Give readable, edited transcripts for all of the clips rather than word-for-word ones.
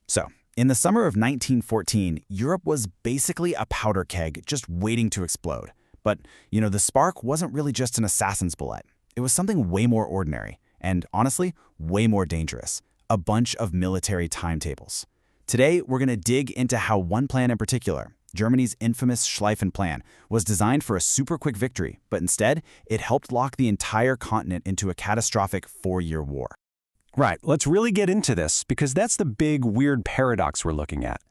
So, in the summer of 1914, Europe was basically a powder keg just waiting to explode. But, the spark wasn't really just an assassin's bullet. It was something way more ordinary, and honestly, way more dangerous. A bunch of military timetables. Today, we're going to dig into how one plan in particular, Germany's infamous Schlieffen plan, was designed for a super quick victory, but instead, it helped lock the entire continent into a catastrophic 4-year war. Right, let's really get into this, because that's the big, weird paradox we're looking at.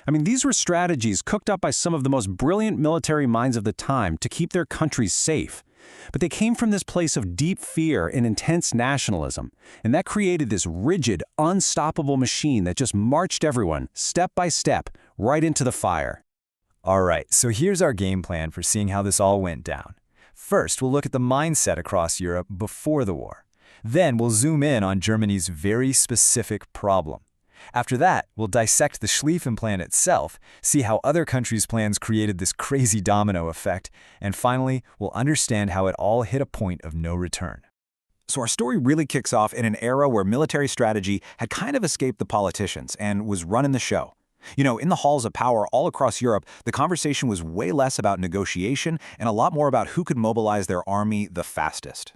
I mean, these were strategies cooked up by some of the most brilliant military minds of the time to keep their countries safe. But they came from this place of deep fear and intense nationalism, and that created this rigid, unstoppable machine that just marched everyone, step by step, right into the fire. All right, so here's our game plan for seeing how this all went down. First, we'll look at the mindset across Europe before the war. Then we'll zoom in on Germany's very specific problem. After that, we'll dissect the Schlieffen plan itself, see how other countries' plans created this crazy domino effect, and finally, we'll understand how it all hit a point of no return. So our story really kicks off in an era where military strategy had kind of escaped the politicians and was running the show. In the halls of power all across Europe, the conversation was way less about negotiation and a lot more about who could mobilize their army the fastest.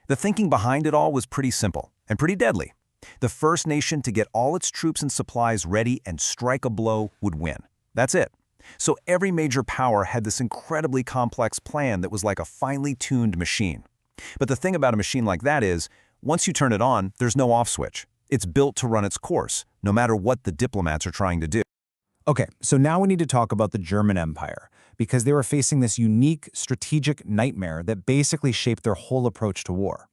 The thinking behind it all was pretty simple and pretty deadly. The first nation to get all its troops and supplies ready and strike a blow would win. That's it. So every major power had this incredibly complex plan that was like a finely tuned machine. But the thing about a machine like that is, once you turn it on, there's no off switch. It's built to run its course, no matter what the diplomats are trying to do. Okay, so now we need to talk about the German Empire, because they were facing this unique strategic nightmare that basically shaped their whole approach to war.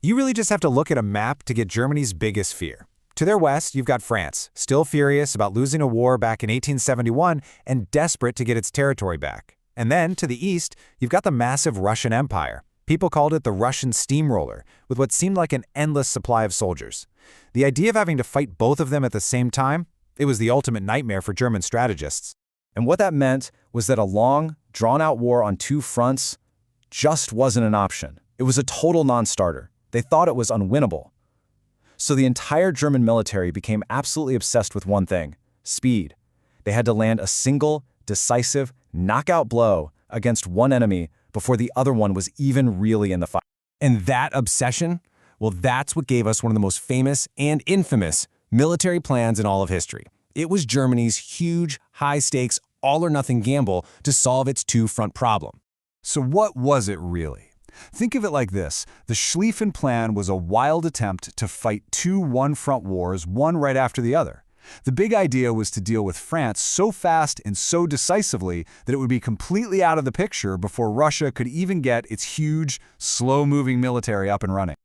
You really just have to look at a map to get Germany's biggest fear. To their west, you've got France, still furious about losing a war back in 1871 and desperate to get its territory back. And then, to the east, you've got the massive Russian Empire. People called it the Russian steamroller, with what seemed like an endless supply of soldiers. The idea of having to fight both of them at the same time, it was the ultimate nightmare for German strategists. And what that meant was that a long, drawn-out war on two fronts just wasn't an option. It was a total non-starter. They thought it was unwinnable. So the entire German military became absolutely obsessed with one thing: speed. They had to land a single, decisive, knockout blow against one enemy before the other one was even really in the fight. And that obsession? Well, that's what gave us one of the most famous and infamous military plans in all of history. It was Germany's huge, high-stakes, all-or-nothing gamble to solve its two-front problem. So what was it really? Think of it like this. The Schlieffen Plan was a wild attempt to fight two one-front wars, one right after the other. The big idea was to deal with France so fast and so decisively that it would be completely out of the picture before Russia could even get its huge, slow-moving military up and running.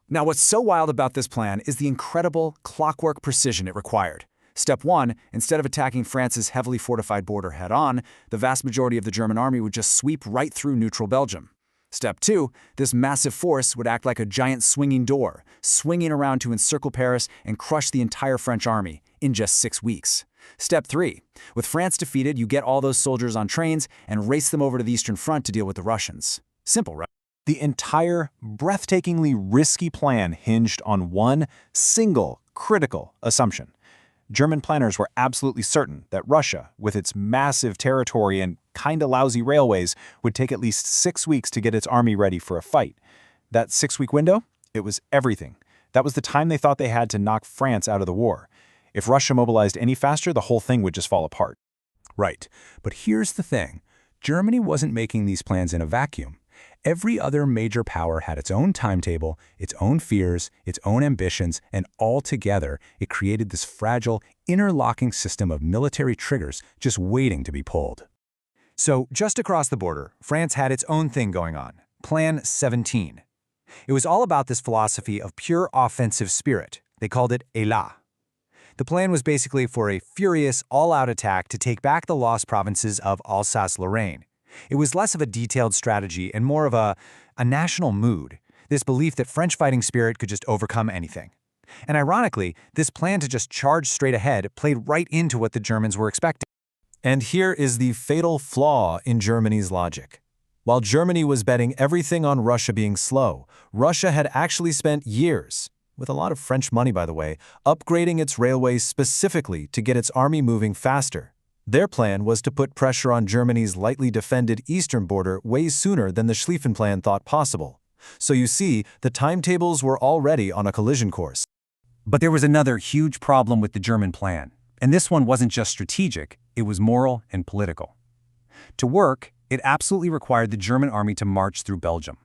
Now, what's so wild about this plan is the incredible clockwork precision it required. Step 1, instead of attacking France's heavily fortified border head-on, the vast majority of the German army would just sweep right through neutral Belgium. Step 2, this massive force would act like a giant swinging door, swinging around to encircle Paris and crush the entire French army in just 6 weeks. Step 3, with France defeated, you get all those soldiers on trains and race them over to the Eastern Front to deal with the Russians. Simple, right? The entire, breathtakingly risky plan hinged on one single, critical assumption. German planners were absolutely certain that Russia, with its massive territory and kinda lousy railways, would take at least 6 weeks to get its army ready for a fight. That 6-week window? It was everything. That was the time they thought they had to knock France out of the war. If Russia mobilized any faster, the whole thing would just fall apart. Right, but here's the thing. Germany wasn't making these plans in a vacuum. Every other major power had its own timetable, its own fears, its own ambitions, and all together, it created this fragile, interlocking system of military triggers just waiting to be pulled. So, just across the border, France had its own thing going on, Plan 17. It was all about this philosophy of pure offensive spirit. They called it élan. The plan was basically for a furious, all-out attack to take back the lost provinces of Alsace-Lorraine. It was less of a detailed strategy and more of a national mood, this belief that French fighting spirit could just overcome anything. And ironically, this plan to just charge straight ahead played right into what the Germans were expecting. And here is the fatal flaw in Germany's logic. While Germany was betting everything on Russia being slow, Russia had actually spent years, with a lot of French money by the way, upgrading its railways specifically to get its army moving faster. Their plan was to put pressure on Germany's lightly defended eastern border way sooner than the Schlieffen plan thought possible. So you see, the timetables were already on a collision course. But there was another huge problem with the German plan. And this one wasn't just strategic, it was moral and political. To work, it absolutely required the German army to march through Belgium.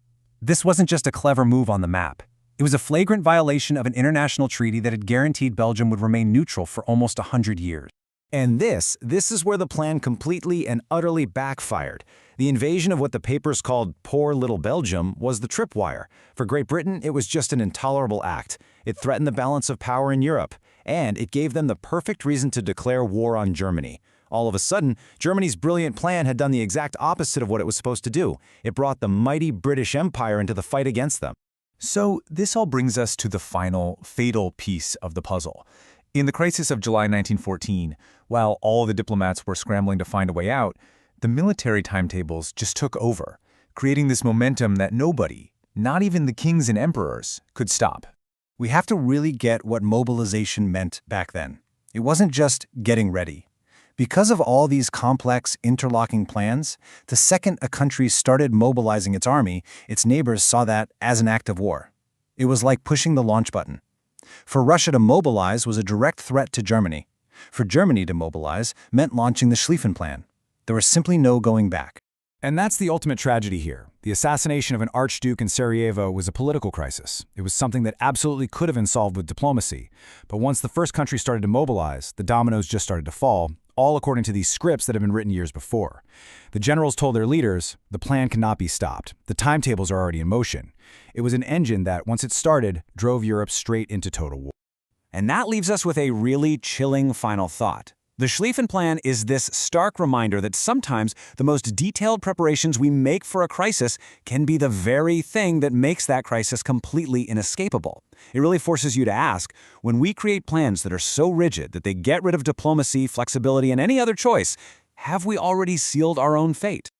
This wasn't just a clever move on the map. It was a flagrant violation of an international treaty that had guaranteed Belgium would remain neutral for almost 100 years. And this is where the plan completely and utterly backfired. The invasion of what the papers called poor little Belgium was the tripwire. For Great Britain, it was just an intolerable act. It threatened the balance of power in Europe, and it gave them the perfect reason to declare war on Germany. All of a sudden, Germany's brilliant plan had done the exact opposite of what it was supposed to do. It brought the mighty British Empire into the fight against them. So this all brings us to the final, fatal piece of the puzzle. In the crisis of July 1914, while all the diplomats were scrambling to find a way out, the military timetables just took over, creating this momentum that nobody, not even the kings and emperors, could stop. We have to really get what mobilization meant back then. It wasn't just getting ready. Because of all these complex, interlocking plans, the second a country started mobilizing its army, its neighbors saw that as an act of war. It was like pushing the launch button. For Russia to mobilize was a direct threat to Germany. For Germany to mobilize meant launching the Schlieffen Plan. There was simply no going back. And that's the ultimate tragedy here. The assassination of an archduke in Sarajevo was a political crisis. It was something that absolutely could have been solved with diplomacy. But once the first country started to mobilize, the dominoes just started to fall, all according to these scripts that had been written years before. The generals told their leaders, the plan cannot be stopped. The timetables are already in motion. It was an engine that, once it started, drove Europe straight into total war. And that leaves us with a really chilling final thought. The Schlieffen Plan is this stark reminder that sometimes the most detailed preparations we make for a crisis can be the very thing that makes that crisis completely inescapable. It really forces you to ask, when we create plans that are so rigid that they get rid of diplomacy, flexibility, and any other choice, have we already sealed our own fate?